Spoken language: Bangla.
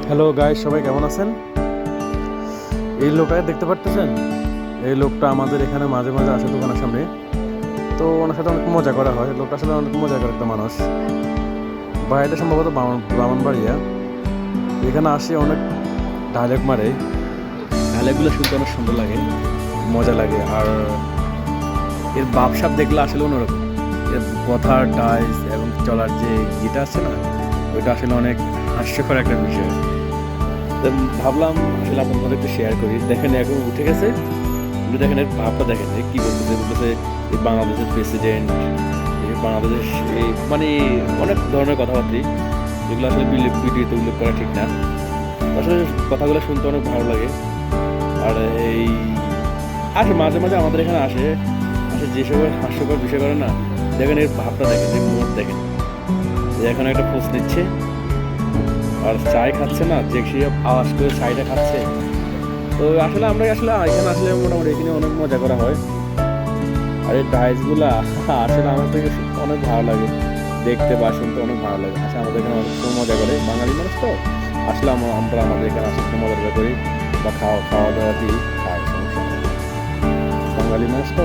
হ্যালো গাইস, সবাই কেমন আছেন? এই লোকটাকে দেখতে পারতেছেন? এই লোকটা আমাদের এখানে মাঝে মাঝে আসে দোকানের সামনে। তো ওনার সাথে অনেক মজা করা হয়। লোকটা আসলে অনেক মজা করে একটা মানুষ। বাড়িটা সম্ভবত ব্রাহ্মণবাড়িয়া। এখানে আসে অনেক ডায়লগ মারে। ডায়লগগুলো শুনতে অনেক সুন্দর লাগে, মজা লাগে। আর এর ভাবসাব দেখলে আসলে অন্যরকম। এর কথার ডাইস এবং চলার যে ইয়েটা আছে না, ওইটা আসলে অনেক হাস্যকর একটা বিষয়। তো ভাবলাম আসলে আপনার মধ্যে একটু শেয়ার করি। দেখেন এখন উঠে গেছে, কিন্তু দেখেন এর ভাবটা দেখেন যে কী বলতেছে। বলতেছে এই বাংলাদেশের প্রেসিডেন্ট, এই বাংলাদেশ, এই মানে অনেক ধরনের কথাবার্তা, যেগুলো আসলে ভিডিওতে উল্লেখ করা ঠিক না। আসলে কথাগুলো শুনতে অনেক ভালো লাগে। আর এই আসে মাঝে মাঝে আমাদের এখানে আসে আসে যেসব হাস্যকর বিষয় করে না, দেখেন এর ভাবটা দেখেন, এর মুড দেখেন। এখন একটা পোস্ট নিচ্ছে আর চায় খাচ্ছে না, যে সে আওয়াজ করে চায়টা খাচ্ছে। তো আসলে আমরা আসলে এখানে আসলে মোটামুটি এখানে অনেক মজা করা হয়। আর এই ডাইসগুলা আসলে আমার থেকে অনেক ভালো লাগে দেখতে বা শুনতে, অনেক ভালো লাগে। আসলে আমাদের এখানে অনেক সময় মজা করে, বাঙালি মানুষ তো আসলে আমরা আমাদের এখানে আসলে মজা টজা করি বা খাওয়া খাওয়া দাওয়া দিই, খাই, সমস্যা নেই। বাঙালি মানুষ তো।